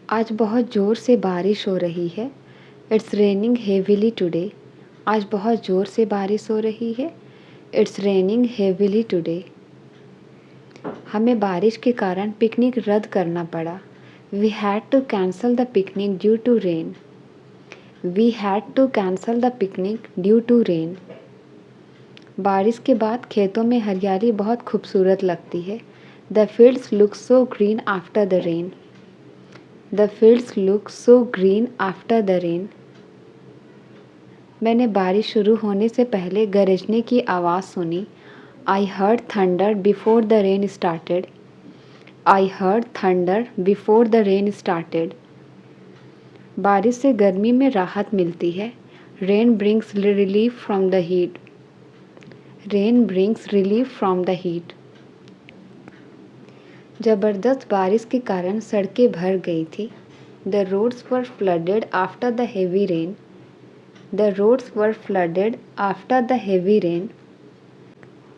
आज बहुत ज़ोर से बारिश हो रही है। It's raining heavily today. आज बहुत ज़ोर से बारिश हो रही है। It's raining heavily today. हमें बारिश के कारण पिकनिक रद्द करना पड़ा। We had to cancel the picnic due to rain. We had to cancel the picnic due to rain. बारिश के बाद खेतों में हरियाली बहुत खूबसूरत लगती है। The fields look so green after the rain. The fields look so green after the rain. मैंने बारिश शुरू होने से पहले गरजने की आवाज़ सुनी। I heard thunder before the rain started. I heard thunder before the rain started. बारिश से गर्मी में राहत मिलती है। Rain brings relief from the heat. Rain brings relief from the heat. ज़बरदस्त बारिश के कारण सड़कें भर गई थी। The roads were flooded after the heavy rain. The roads were flooded after the heavy rain.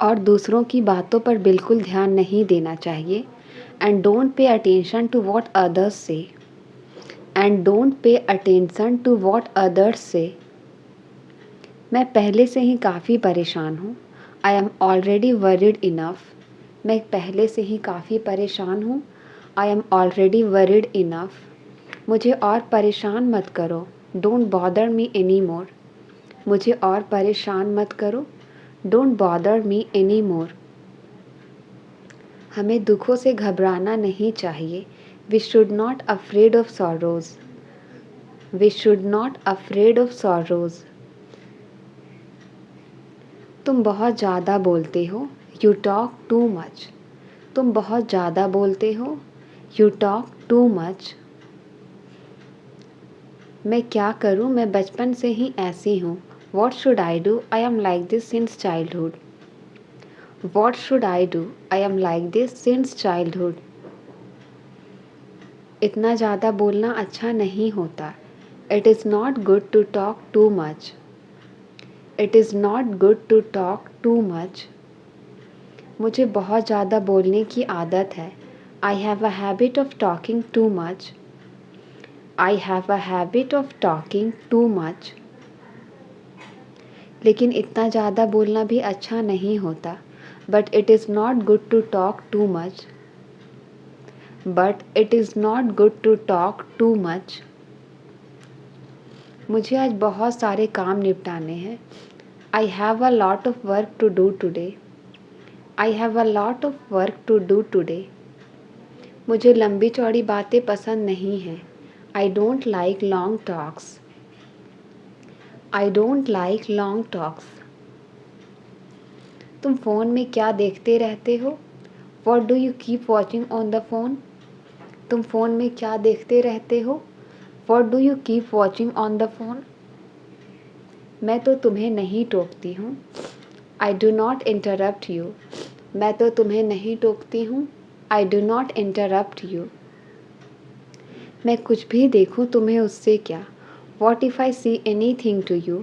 और दूसरों की बातों पर बिल्कुल ध्यान नहीं देना चाहिए। And don't pay attention to what others say. And don't pay attention to what others say. मैं पहले से ही काफ़ी परेशान हूँ। I am already worried enough. मैं पहले से ही काफ़ी परेशान हूँ। I am already worried enough. मुझे और परेशान मत करो। Don't bother me anymore. मुझे और परेशान मत करो। Don't bother me anymore. हमें दुखों से घबराना नहीं चाहिए। We should not afraid of sorrows. We should not afraid of sorrows. तुम बहुत ज़्यादा बोलते हो। You talk too much. तुम बहुत ज़्यादा बोलते हो। You talk too much. मैं क्या करूं, मैं बचपन से ही ऐसी हूँ। What should I do? I am like this since childhood. What should I do? I am like this since childhood. इतना ज़्यादा बोलना अच्छा नहीं होता। It is not good to talk too much. It is not good to talk too much. मुझे बहुत ज़्यादा बोलने की आदत है। I have a habit of talking too much. I have a habit of talking too much. लेकिन इतना ज़्यादा बोलना भी अच्छा नहीं होता। But it is not good to talk too much. But it is not good to talk too much. मुझे आज बहुत सारे काम निपटाने हैं। I have a lot of work to do today. I have a lot of work to do today. मुझे लंबी चौड़ी बातें पसंद नहीं हैं। I don't like long talks. I don't like long talks. तुम फ़ोन में क्या देखते रहते हो? What do you keep watching on the phone? तुम फ़ोन में क्या देखते रहते हो? What do you keep watching on the phone? मैं तो तुम्हें नहीं टोकती हूँ। I do not interrupt you. मैं तो तुम्हें नहीं टोकती हूँ। I do not interrupt you. मैं कुछ भी देखूं तुम्हें उससे क्या? What if I see anything to you?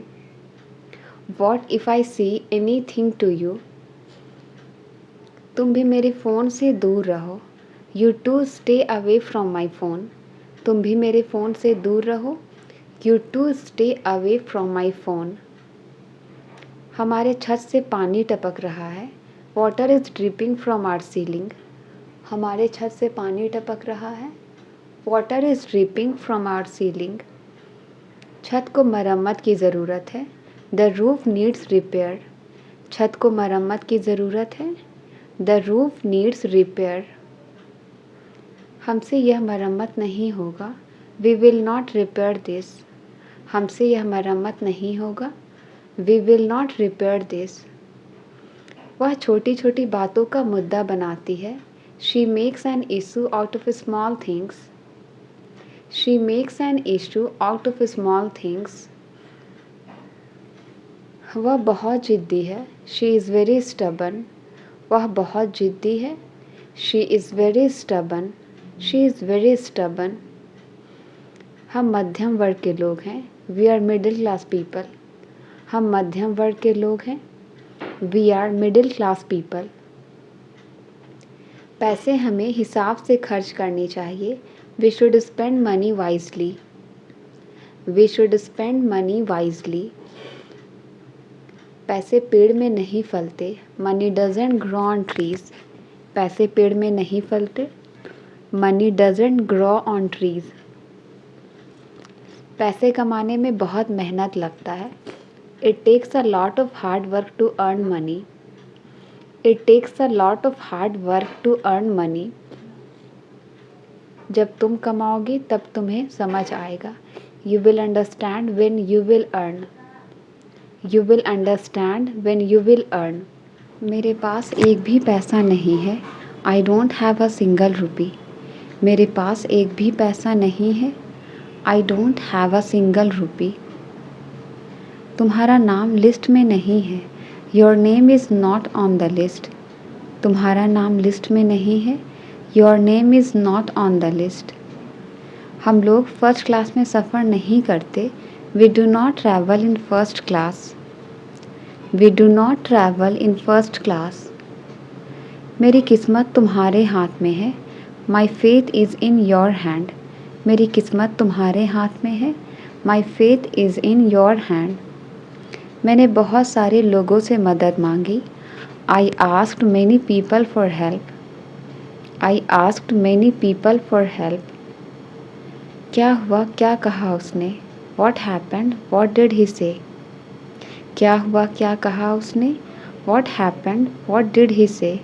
What if I see anything to you? तुम भी मेरे फ़ोन से दूर रहो। You too stay away from my phone. तुम भी मेरे फ़ोन से दूर रहो। You too stay away from my phone. हमारे छत से पानी टपक रहा है। Water is dripping from our ceiling. हमारे छत से पानी टपक रहा है। Water is dripping from our ceiling. छत को मरम्मत की ज़रूरत है। The roof needs repair. छत को मरम्मत की ज़रूरत है। The roof needs repair. हमसे यह मरम्मत नहीं होगा। We will not repair this. हमसे यह मरम्मत नहीं होगा। We will not repair this. वह छोटी छोटी बातों का मुद्दा बनाती है। She makes an issue out of small things. She makes an issue out of small things. वह बहुत ज़िद्दी है। She is very stubborn. वह बहुत ज़िद्दी है। She is very stubborn. She is very stubborn. हम मध्यम वर्ग के लोग हैं। We are middle class people. हम मध्यम वर्ग के लोग हैं। We are middle class people. पैसे हमें हिसाब से खर्च करने चाहिए। We should spend money wisely. We should spend money wisely. पैसे पेड़ में नहीं फलते. Money doesn't grow on trees. पैसे पेड़ में नहीं फलते. Money doesn't grow on trees. पैसे कमाने में बहुत मेहनत लगता है. It takes a lot of hard work to earn money. It takes a lot of hard work to earn money. जब तुम कमाओगे तब तुम्हें समझ आएगा. You will understand when you will earn. You will understand when you will earn. मेरे पास एक भी पैसा नहीं है. I don't have a single rupee. मेरे पास एक भी पैसा नहीं है. I don't have a single rupee. तुम्हारा नाम लिस्ट में नहीं है. Your name is not on the list. तुम्हारा नाम लिस्ट में नहीं है. Your name is not on the list. हम लोग फर्स्ट क्लास में सफ़र नहीं करते. We do not travel in first class. We do not travel in first class. मेरी किस्मत तुम्हारे हाथ में है. My fate is in your hand. मेरी किस्मत तुम्हारे हाथ में है. My fate is in your hand. मैंने बहुत सारे लोगों से मदद मांगी. I asked many people for help. I asked many people for help. क्या हुआ क्या कहा उसने. What happened? What did he say? क्या हुआ क्या कहा उसने. What happened? What did he say?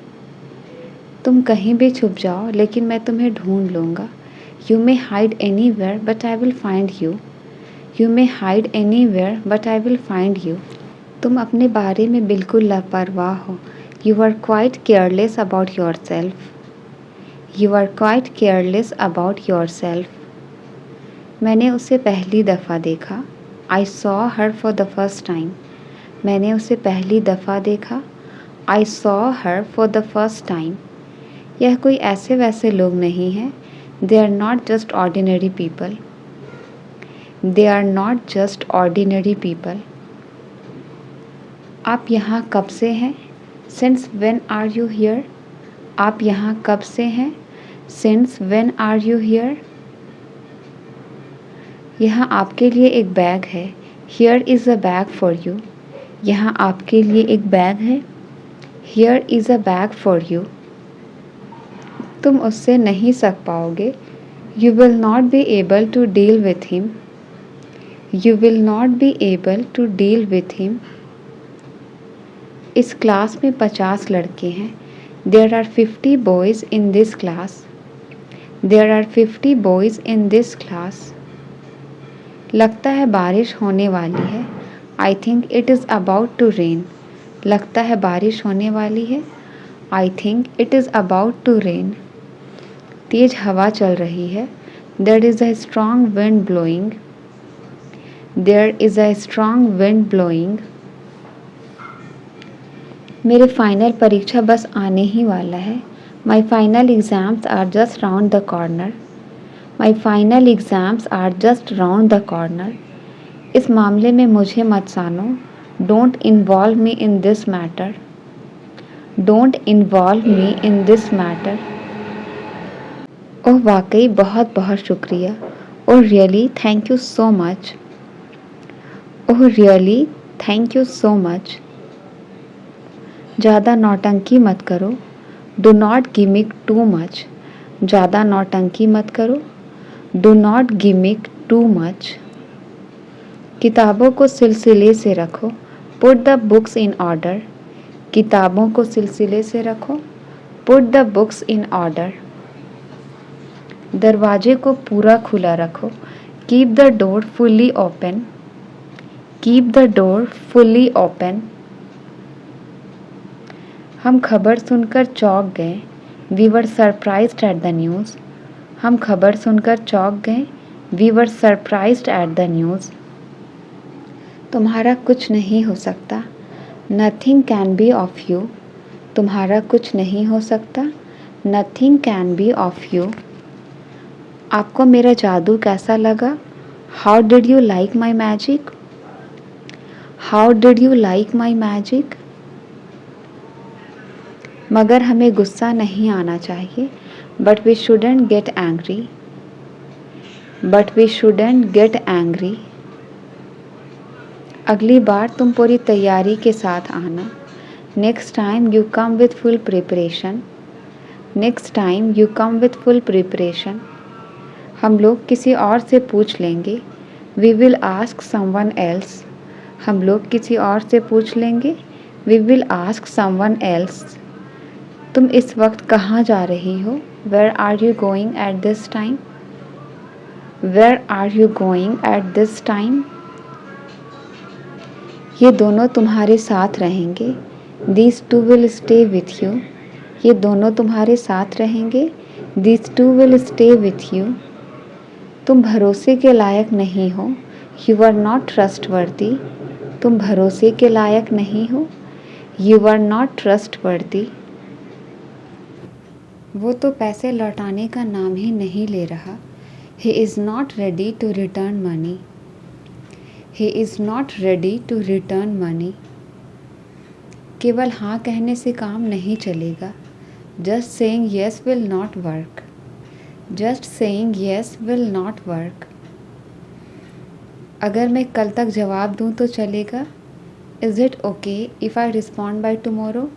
तुम कहीं भी छुप जाओ लेकिन मैं तुम्हें ढूंढ लूँगा. You may hide anywhere but I will find you. You may hide anywhere but I will find you. तुम अपने बारे में बिल्कुल लापरवाह हो. You are quite careless about yourself. You are quite careless about yourself. मैंने उसे पहली दफ़ा देखा. I saw her for the first time. मैंने उसे पहली दफ़ा देखा. I saw her for the first time. यह कोई ऐसे वैसे लोग नहीं हैं. They are not just ordinary people. They are not just ordinary people. आप यहाँ कब से हैं. Since when are you here? आप यहाँ कब से हैं. Since when are you here? यहाँ आपके लिए एक बैग है. Here is a bag for you. यहाँ आपके लिए एक बैग है. Here is a bag for you. तुम उससे नहीं सक पाओगे. You will not be able to deal with him. You will not be able to deal with him. इस क्लास में 50 लड़के हैं. There are 50 boys in this class. There are 50 boys in this class. लगता है बारिश होने वाली है. I think it is about to rain. लगता है बारिश होने वाली है. I think it is about to rain. तेज हवा चल रही है. There is a strong wind blowing. There is a strong wind blowing. मेरे फाइनल परीक्षा बस आने ही वाला है. My final exams are just round the corner. My final exams are just round the corner. इस मामले में मुझे मत सानो. Don't involve me in this matter. Don't involve me in this matter. ओह वाकई बहुत बहुत शुक्रिया. Oh really thank you so much. Oh really thank you so much. ज़्यादा नौटंकी मत करो. Do not gimmick too much. ज़्यादा नौटंकी मत करो. Do not gimmick too much. किताबों को सिलसिले से रखो. Put the books in order. किताबों को सिलसिले से रखो. Put the books in order. दरवाजे को पूरा खुला रखो. Keep the door fully open. Keep the door fully open. हम खबर सुनकर चौंक गए. We were surprised at the news. हम खबर सुनकर चौंक गए. We were surprised at the news. तुम्हारा कुछ नहीं हो सकता. Nothing can be of you. तुम्हारा कुछ नहीं हो सकता. Nothing can be of you. आपको मेरा जादू कैसा लगा. How did you like my magic? How did you like my magic? मगर हमें गुस्सा नहीं आना चाहिए. But we shouldn't get angry. but we shouldn't get angry. अगली बार तुम पूरी तैयारी के साथ आना. Next time you come with full preparation. Next time you come with full preparation. हम लोग किसी और से पूछ लेंगे. We will ask someone else. हम लोग किसी और से पूछ लेंगे. We will ask someone else. तुम इस वक्त कहाँ जा रही हो? Where are you going at this time? Where are you going at this time? ये दोनों तुम्हारे साथ रहेंगे. These two will stay with you. ये दोनों तुम्हारे साथ रहेंगे. These two will stay with you. तुम भरोसे के लायक नहीं हो. You are not trustworthy. तुम भरोसे के लायक नहीं हो. You are not trustworthy. वो तो पैसे लौटाने का नाम ही नहीं ले रहा. He is not ready to return money. He is not ready to return money. केवल हाँ कहने से काम नहीं चलेगा. Just saying yes will not work. Just saying yes will not work. अगर मैं कल तक जवाब दूँ तो चलेगा. Is it okay if I respond by tomorrow?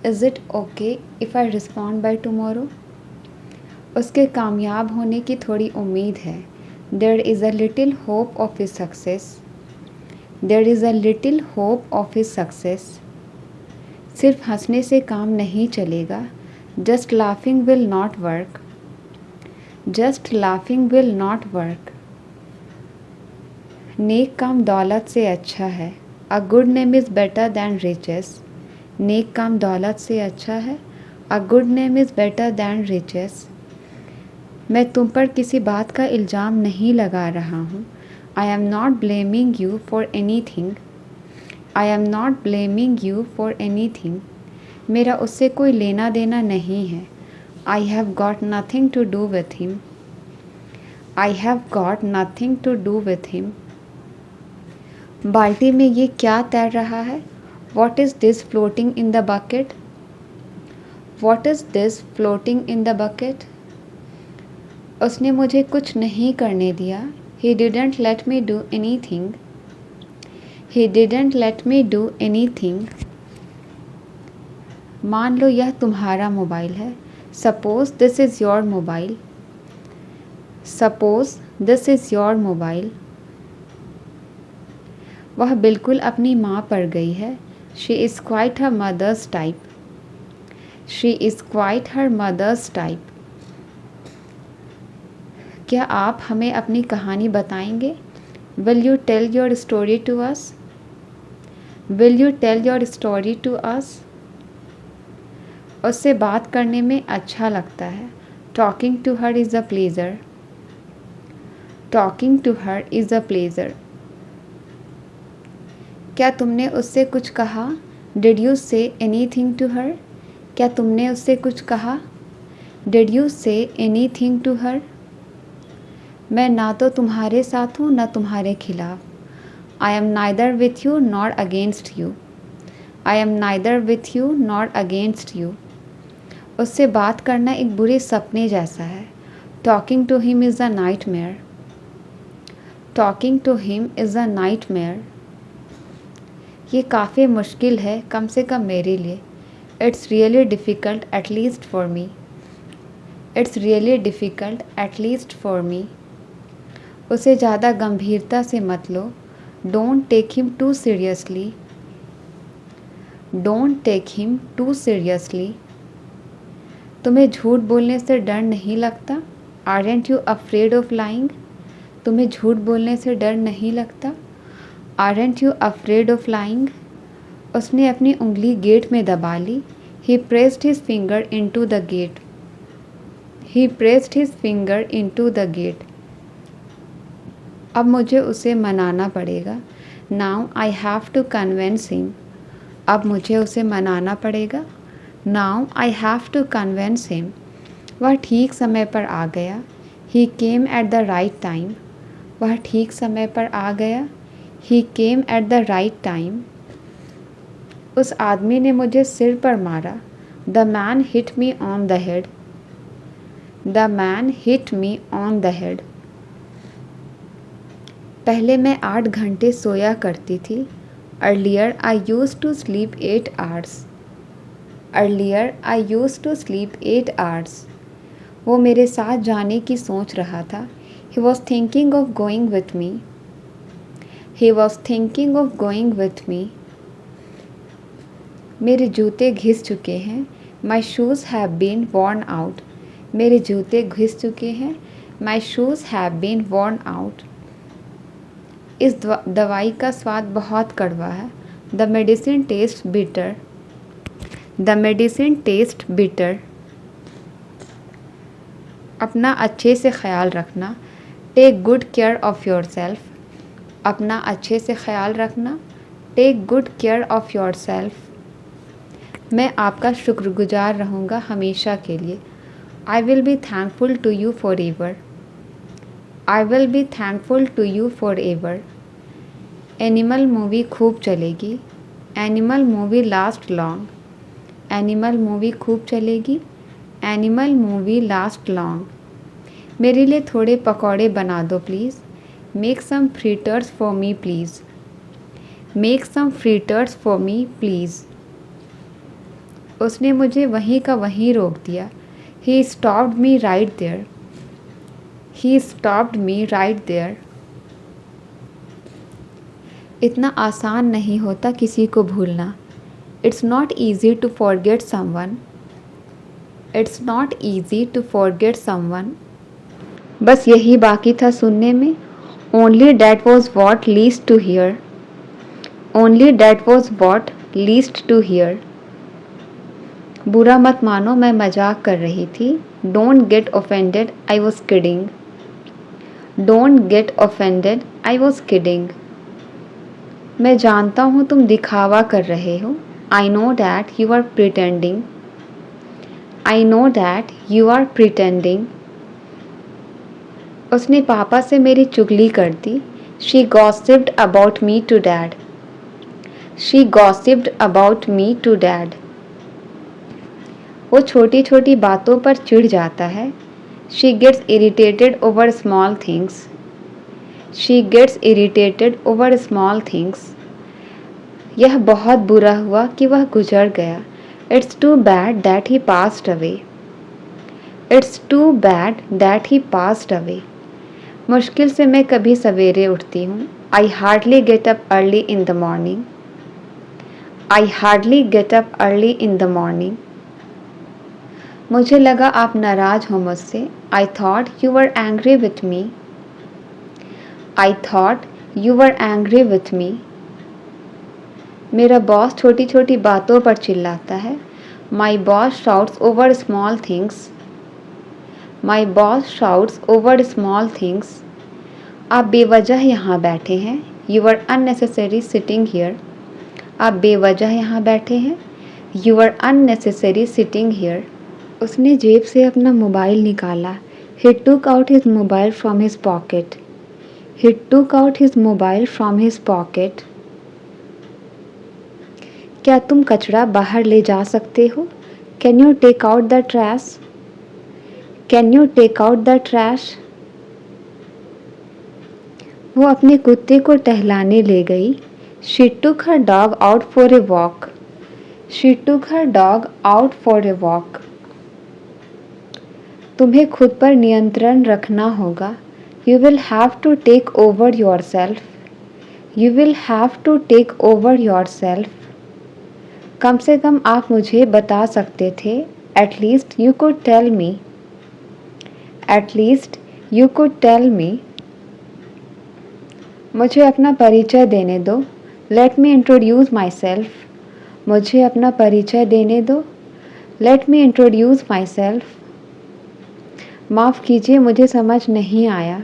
Is it okay if I respond by tomorrow? उसके कामयाब होने की थोड़ी उम्मीद है. There is a little hope of his success. There is a little hope of his success. सिर्फ हंसने से काम नहीं चलेगा. Just laughing will not work. Just laughing will not work. नेक काम दौलत से अच्छा है. A good name is better than riches. नेक काम दौलत से अच्छा है. A good name is better than riches. मैं तुम पर किसी बात का इल्ज़ाम नहीं लगा रहा हूँ. I am not blaming you for anything. I am not blaming you for anything. मेरा उससे कोई लेना देना नहीं है. I have got nothing to do with him. I have got nothing to do with him. बाल्टी में ये क्या तैर रहा है? What is this floating in the bucket? What is this floating in the bucket? उसने मुझे कुछ नहीं करने दिया. He didn't let me do anything. He didn't let me do anything. मान लो यह तुम्हारा मोबाइल है. Suppose this is your mobile. Suppose this is your mobile. वह बिल्कुल अपनी माँ पर गई है. She is quite her mother's type. She is quite her mother's type. क्या आप हमें अपनी कहानी बताएंगे? Will you tell your story to us? Will you tell your story to us? उससे बात करने में अच्छा लगता है. Talking to her is a pleasure. Talking to her is a pleasure. क्या तुमने उससे कुछ कहा? Did you say anything to her? क्या तुमने उससे कुछ कहा? Did you say anything to her? मैं ना तो तुम्हारे साथ हूँ ना तुम्हारे खिलाफ. I am neither with you nor against you. I am neither with you nor against you. उससे बात करना एक बुरे सपने जैसा है. Talking to him is a nightmare. Talking to him is a nightmare. ये काफ़ी मुश्किल है कम से कम मेरे लिए. It's really difficult at least for me. It's really difficult at least for me. उसे ज़्यादा गंभीरता से मत लो. Don't take him too seriously. Don't take him too seriously. तुम्हें झूठ बोलने से डर नहीं लगता? Aren't you afraid of lying? तुम्हें झूठ बोलने से डर नहीं लगता? Aren't you afraid of lying? उसने अपनी उंगली गेट में दबा ली. He pressed his finger into the gate. He pressed his finger into the gate. अब मुझे उसे मनाना पड़ेगा. Now I have to convince him. अब मुझे उसे मनाना पड़ेगा. Now I have to convince him. वह ठीक समय पर आ गया. He came at the right time. वह ठीक समय पर आ गया. He came at the right time. उस आदमी ने मुझे सिर पर मारा. The man hit me on the head. The man hit me on the head. पहले मैं 8 घंटे सोया करती थी। Earlier I used to sleep 8 hours. Earlier I used to sleep 8 hours. वो मेरे साथ जाने की सोच रहा था। He was thinking of going with me. He was thinking of going with me. मेरे जूते घिस चुके हैं। My shoes have been worn out. मेरे जूते घिस चुके हैं। My shoes have been worn out. इस दवाई का स्वाद बहुत कड़वा है। The medicine taste bitter. The medicine taste bitter. अपना अच्छे से ख्याल रखना। Take good care of yourself. अपना अच्छे से ख्याल रखना। Take good care of yourself. मैं आपका शुक्रगुजार रहूँगा हमेशा के लिए। I will be thankful to you forever. I will be thankful to you forever. Animal movie खूब चलेगी। Animal movie last long. Animal movie खूब चलेगी। Animal movie last long. मेरे लिए थोड़े पकौड़े बना दो please. Make some fritters for me please. Make some fritters for me please. उसने मुझे वहीं का वहीं रोक दिया। He stopped me right there. He stopped me right there. इतना आसान नहीं होता किसी को भूलना। It's not easy to forget someone. It's not easy to forget someone. बस यही बाकी था सुनने में। Only that was what least to hear. Only that was what least to hear. बुरा मत मानो, मैं मजाक कर रही थी। Don't get offended, I was kidding. Don't get offended, I was kidding. मैं जानता हूँ तुम दिखावा कर रहे हो। I know that you are pretending. I know that you are pretending. उसने पापा से मेरी चुगली कर दी। She gossiped about me to dad. She gossiped about me to dad. वो छोटी छोटी बातों पर चिढ़ जाता है। She gets irritated over small things. She gets irritated over small things. यह बहुत बुरा हुआ कि वह गुजर गया। It's too bad that he passed away. It's too bad that he passed away. मुश्किल से मैं कभी सवेरे उठती हूँ। I hardly get up early in the morning. I hardly get up early in the morning. मुझे लगा आप नाराज़ हो मुझसे। I thought you were angry with me. I thought you were angry with me. मेरा बॉस छोटी छोटी बातों पर चिल्लाता है। My boss shouts over small things. My boss shouts over small things. आप बेवजह यहाँ बैठे हैं। You are unnecessary sitting here. आप बेवजह यहाँ बैठे हैं। You are unnecessary sitting here. उसने जेब से अपना मोबाइल निकाला। He took out his mobile from his pocket. He took out his mobile from his pocket. क्या तुम कचरा बाहर ले जा सकते हो? Can you take out the trash? Can you take out the trash? वो अपने कुत्ते को टहलाने ले गई। She took her dog out for a walk. She took her dog out for a walk. तुम्हें खुद पर नियंत्रण रखना होगा। You will have to take over yourself. You will have to take over yourself. कम से कम आप मुझे बता सकते थे। At least you could tell me. At least you could tell me. मुझे अपना परिचय देने दो। Let me introduce myself. मुझे अपना परिचय देने दो। Let me introduce myself. माफ़ कीजिए, मुझे समझ नहीं आया।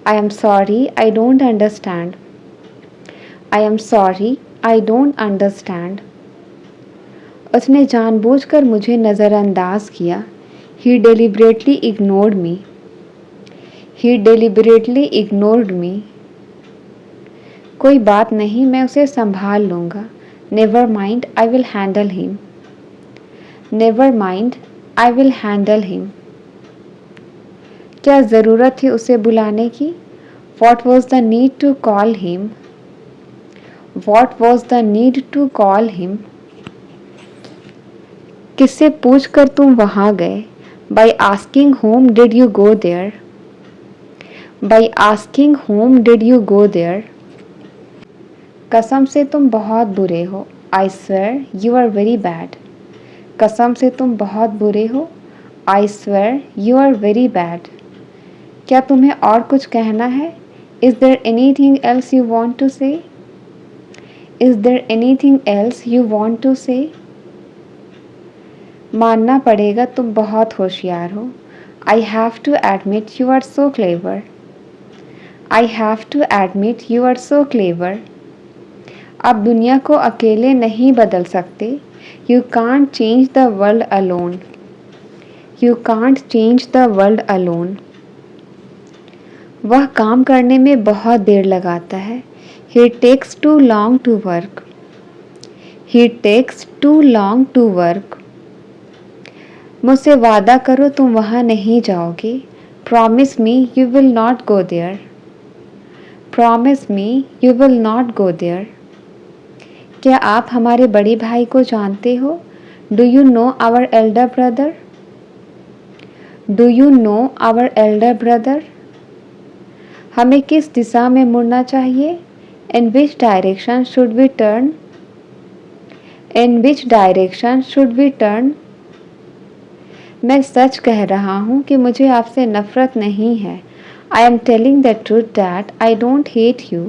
I am sorry, I don't understand. I am sorry, I don't understand. उसने जानबूझकर मुझे नज़रअंदाज किया। He deliberately ignored me. He deliberately ignored me. कोई बात नहीं, मैं उसे संभाल लूँगा। Never mind, I will handle him. Never mind, I will handle him. क्या ज़रूरत थी उसे बुलाने की? What was the need to call him? What was the need to call him? किससे पूछ कर तुम वहां गए? By asking whom did you go there? By asking whom did you go there? कसम से तुम बहुत बुरे हो. I swear you are very bad. कसम से तुम बहुत बुरे हो. I swear you are very bad. क्या तुम्हें और कुछ कहना है? Is there anything else you want to say? Is there anything else you want to say? मानना पड़ेगा तुम बहुत होशियार हो. I have to admit you are so clever. I have to admit you are so clever. आप दुनिया को अकेले नहीं बदल सकते. You can't change the world alone. You can't change the world alone. वह काम करने में बहुत देर लगाता है. He takes too long to work. He takes too long to work. मुझसे वादा करो तुम वहाँ नहीं जाओगे. Promise me you will not go there. Promise me you will not go there. क्या आप हमारे बड़े भाई को जानते हो? Do you know our elder brother? Do you know our elder brother? हमें किस दिशा में मुड़ना चाहिए? In which direction should we turn? In which direction should we turn? मैं सच कह रहा हूँ कि मुझे आपसे नफरत नहीं है. I am telling the truth that I don't hate you.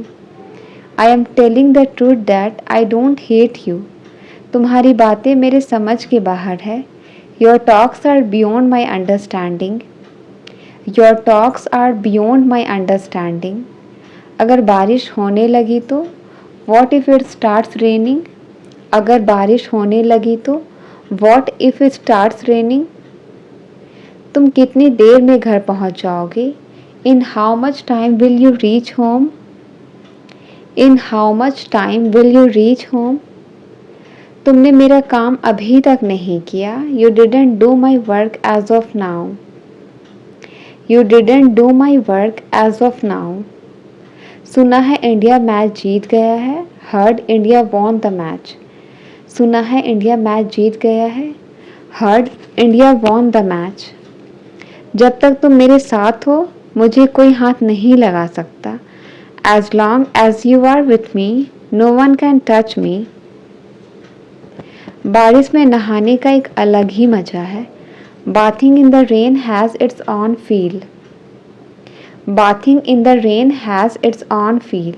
I am telling the truth that I don't hate you. तुम्हारी बातें मेरे समझ के बाहर है. Your talks are beyond my understanding. Your talks are beyond my understanding. अगर बारिश होने लगी तो? What if it starts raining? अगर बारिश होने लगी तो? What if it starts raining? तुम कितनी देर में घर पहुंच जाओगे? In how much time will you reach home? In how much time will you reach home? तुमने मेरा काम अभी तक नहीं किया. You didn't do my work as of now. You didn't do my work as of now. सुना है India match जीत गया है. Heard India won the match. सुना है इंडिया मैच जीत गया है. Heard India won the match. जब तक तुम मेरे साथ हो मुझे कोई हाथ नहीं लगा सकता. As long as you are with me, no one can touch me. बारिश में नहाने का एक अलग ही मजा है. Bathing in the rain has its own feel. Bathing in the rain has its own feel.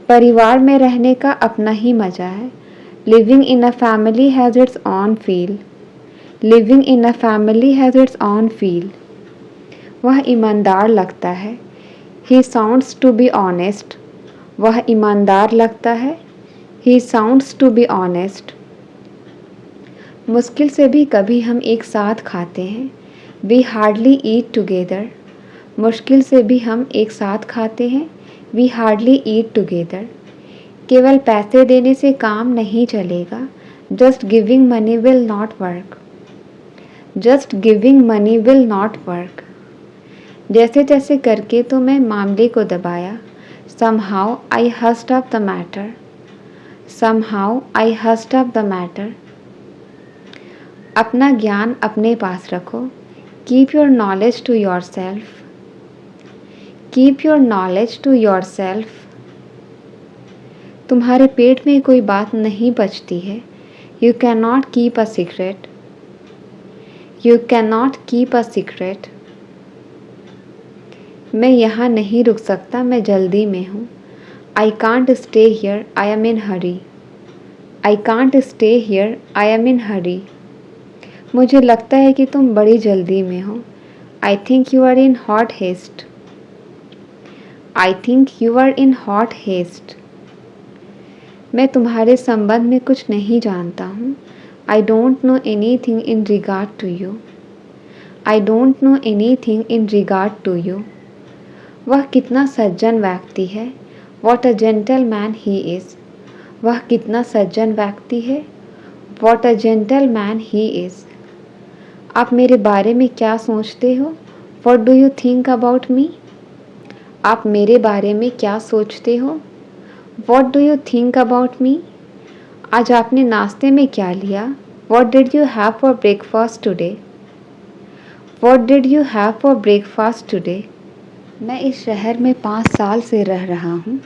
परिवार में रहने का अपना ही मजा है. Living in a family has its own feel. Living in a family has its own feel. वह ईमानदार लगता है. He sounds to be honest. वह ईमानदार लगता है. He sounds to be honest. मुश्किल से भी कभी हम एक साथ खाते हैं. We hardly eat together. मुश्किल से भी हम एक साथ खाते हैं. We hardly eat together. केवल पैसे देने से काम नहीं चलेगा. Just giving money will not work. Just giving money will not work. जैसे तैसे करके तो मैं मामले को दबाया. Somehow I hushed up the matter. Somehow I hushed up the matter. अपना ज्ञान अपने पास रखो. Keep your knowledge to yourself. Keep your knowledge to yourself. तुम्हारे पेट में कोई बात नहीं बचती है. You cannot keep a secret. You cannot keep a secret. मैं यहाँ नहीं रुक सकता. मैं जल्दी में हूँ. I can't stay here. I am in hurry. I can't stay here. I am in hurry. मुझे लगता है कि तुम बड़ी जल्दी में हो. I think you are in hot haste. I think you are in hot haste. मैं तुम्हारे संबंध में कुछ नहीं जानता हूँ. I don't know anything in regard to you. I don't know anything in regard to you. वह कितना सज्जन व्यक्ति है. What a gentleman he is. वह कितना सज्जन व्यक्ति है. What a gentleman he is. आप मेरे बारे में क्या सोचते हो? What do you think about me? आप मेरे बारे में क्या सोचते हो? What do you think about me? आज आपने नाश्ते में क्या लिया? What did you have for breakfast today? What did you have for breakfast today? मैं इस शहर में 5 साल से रह रहा हूँ.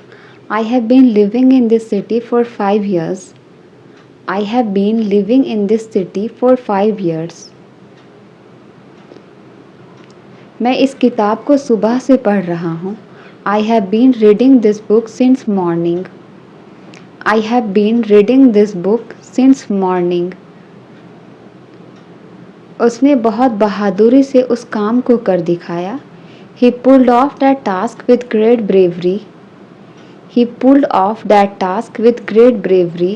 I have been living in this city for 5 years. I have been living in this city for 5 years. मैं इस किताब को सुबह से पढ़ रहा हूँ. I have been reading this book since morning. I have been reading this book since morning. उसने बहुत बहादुरी से उस काम को कर दिखाया. He pulled off that task with great bravery. He pulled off that task with great bravery.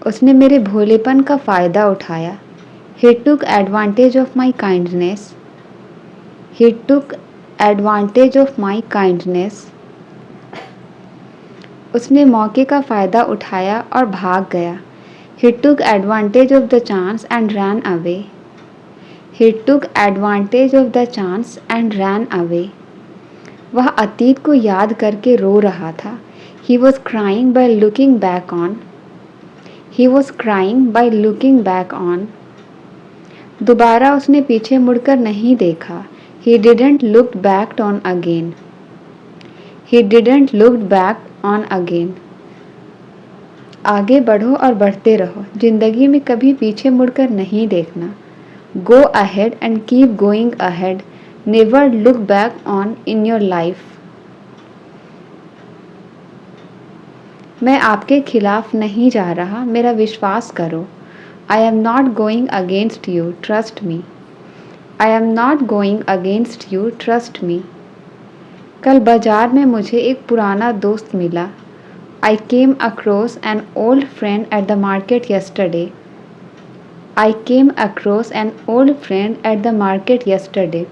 उसने मेरे भोलेपन का फ़ायदा उठाया. He took advantage of my kindness. He took advantage of my kindness. उसने मौके का फ़ायदा उठाया और भाग गया. He took advantage of the chance and ran away. He took advantage of the chance and ran away. वह अतीत को याद करके रो रहा था. He was crying by looking back on. He was crying by looking back on. दोबारा उसने पीछे मुड़कर नहीं देखा. He didn't look back on again. He didn't look back on again. आगे बढ़ो और बढ़ते रहो. जिंदगी में कभी पीछे मुड़कर नहीं देखना. Go ahead and keep going ahead. Never look back on in your life. मैं आपके खिलाफ नहीं जा रहा. मेरा विश्वास करो. I am not going against you. Trust me. I am not going against you. Trust me. कल बाजार में मुझे एक पुराना दोस्त मिला. I came across an old friend at the market yesterday. I came across an old friend at the market yesterday.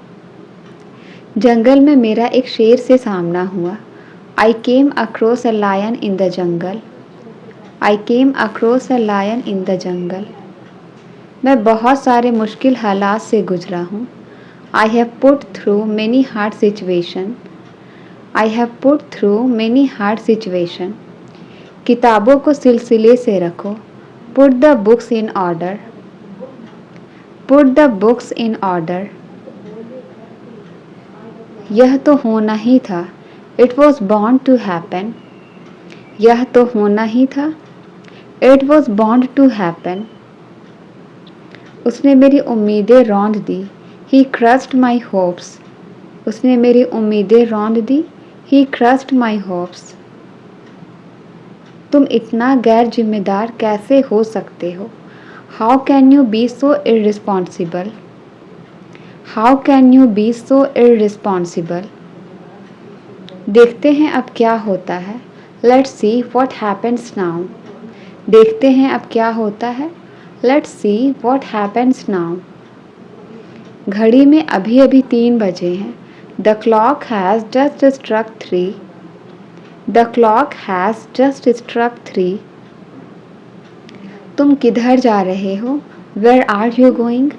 जंगल में मेरा एक शेर से सामना हुआ. I came across a lion in the jungle. I came across a lion in the jungle. मैं बहुत सारे मुश्किल हालात से गुजरा हूँ. I have put through many hard situation. I have put through many hard situation. किताबों को सिलसिले से रखो. Put the books in order. Put the books in order. यह तो होना ही था. It was bound to happen. यह तो होना ही था. It was bound to happen. उसने मेरी उम्मीदें रौंद दी. He crushed my hopes. उसने मेरी उम्मीदें रौंद दी. He crushed my hopes. तुम इतना गैर जिम्मेदार कैसे हो सकते हो? How can you be so irresponsible? How can you be so irresponsible? देखते हैं अब क्या होता है. Let's see what happens now. देखते हैं अब क्या होता है. Let's see what happens now. घड़ी में अभी अभी 3 बजे हैं. The clock has just struck 3. The clock has just struck 3. तुम किधर जा रहे हो? Where are you going?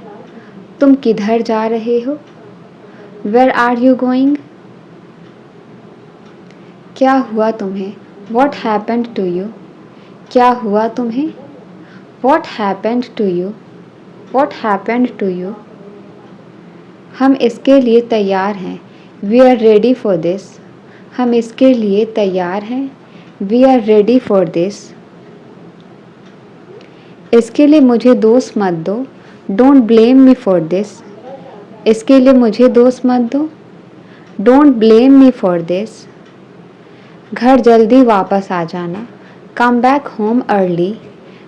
तुम किधर जा रहे हो? Where are you going? क्या हुआ तुम्हें? What happened to you? क्या हुआ तुम्हें? What happened to you? What happened to you? हम इसके लिए तैयार हैं. We are ready for this. हम इसके लिए तैयार हैं. We are ready for this. इसके लिए मुझे दोष मत दो. Don't blame me for this. इसके लिए मुझे दोष मत दो. Don't blame me for this. घर जल्दी वापस आ जाना. Come back home early.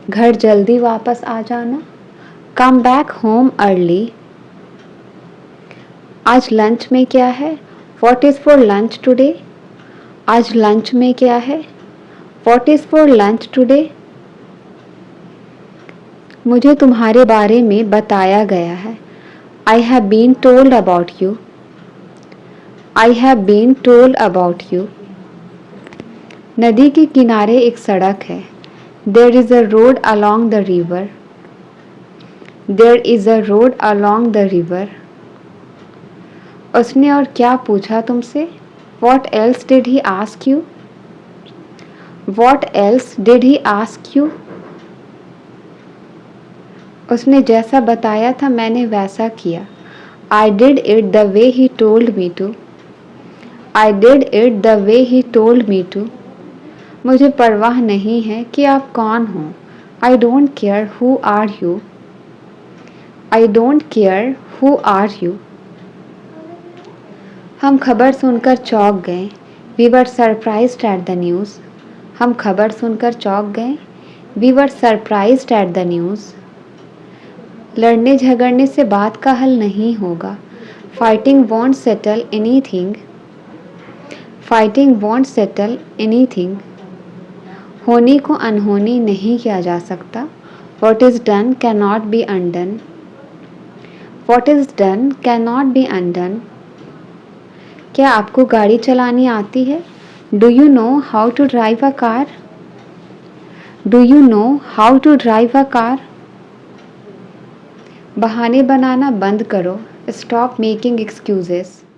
घर जल्दी वापस आ जाना. Come back home early. आज लंच में क्या है? What is for lunch today? आज लंच में क्या है? What is for lunch today? मुझे तुम्हारे बारे में बताया गया है. I have been told about you. I have been told about you. नदी के किनारे एक सड़क है. There is a road along the river. There is a road along the river. उसने और क्या पूछा तुमसे? What else did he ask you? What else did he ask you? उसने जैसा बताया था मैंने वैसा किया. I did it the way he told me to. I did it the way he told me to. मुझे परवाह नहीं है कि आप कौन हो. I don't care who are you. I don't care who are you. हम खबर सुनकर चौंक गए. We were surprised at the news. हम खबर सुनकर चौंक गए. We were surprised at the news. लड़ने झगड़ने से बात का हल नहीं होगा. Fighting won't settle anything. Fighting won't settle anything. होनी को अनहोनी नहीं किया जा सकता. What is done cannot be undone. What is done cannot be undone. क्या आपको गाड़ी चलानी आती है? Do you know how to drive a car? Do you know how to drive a car? बहाने बनाना बंद करो. Stop making excuses.